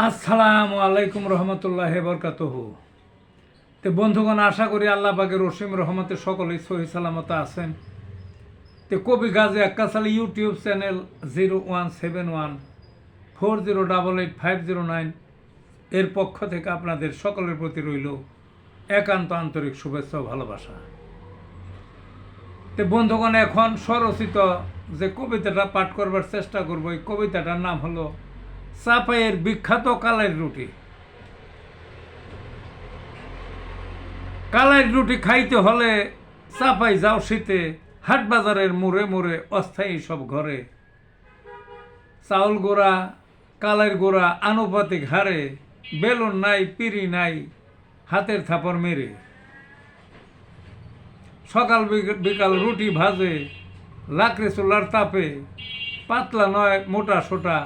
আসসালামু আলাইকুম রহমতুল্লাহ বরকাতুহু। তো বন্ধুগণ, আশা করি আল্লাহ পাকের রসিম রহমতে সকলেই সহি সালামত আছেন। তো কবি গাজী আক্কাস আলী ইউটিউব চ্যানেল 017140885009 এর পক্ষ থেকে আপনাদের সকলের প্রতি রইল একান্ত আন্তরিক শুভেচ্ছা ও ভালোবাসা। তো বন্ধুগণ, এখন স্বরচিত যে কবিতাটা পাঠ করবার চেষ্টা করব, এই কবিতাটার নাম হলো চাপাইয়ের বিখ্যাত কালাই রুটি। কালাই রুটি খাইতে হলে চাপাই যাও শীতে, হাট বাজারের মোড়ে মোড়ে অস্থায়ী সব ঘরে। চাউল গোড়া কালের গোড়া আনুপাতিক হারে, বেলুন নাই পিড়ি নাই হাতের থাপড় মেরে। সকাল বিকাল রুটি ভাজে লাকড়ি চুলার তাপে, পাতলা নয় মোটা সোটা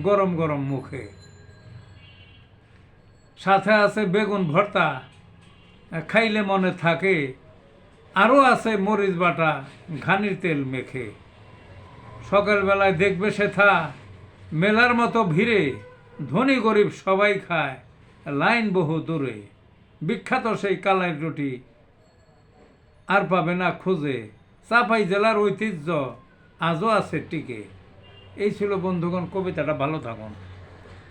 গরম গরম মুখে। সাথে আছে বেগুন ভর্তা, খাইলে মনে থাকে, আরও আছে মরিচ বাটা ঘানির তেল মেখে। সকালবেলায় দেখবে সেথা মেলার মতো ভিড়ে, ধনী গরিব সবাই খায় লাইন বহু দূরে। বিখ্যাত সেই কালাই রুটি আর পাবে না খুঁজে, চাপাই জেলার ঐতিহ্য আজও আছে টিকে। এই ছিল বন্ধুগণ কবিতাটা। ভালো থাকুন।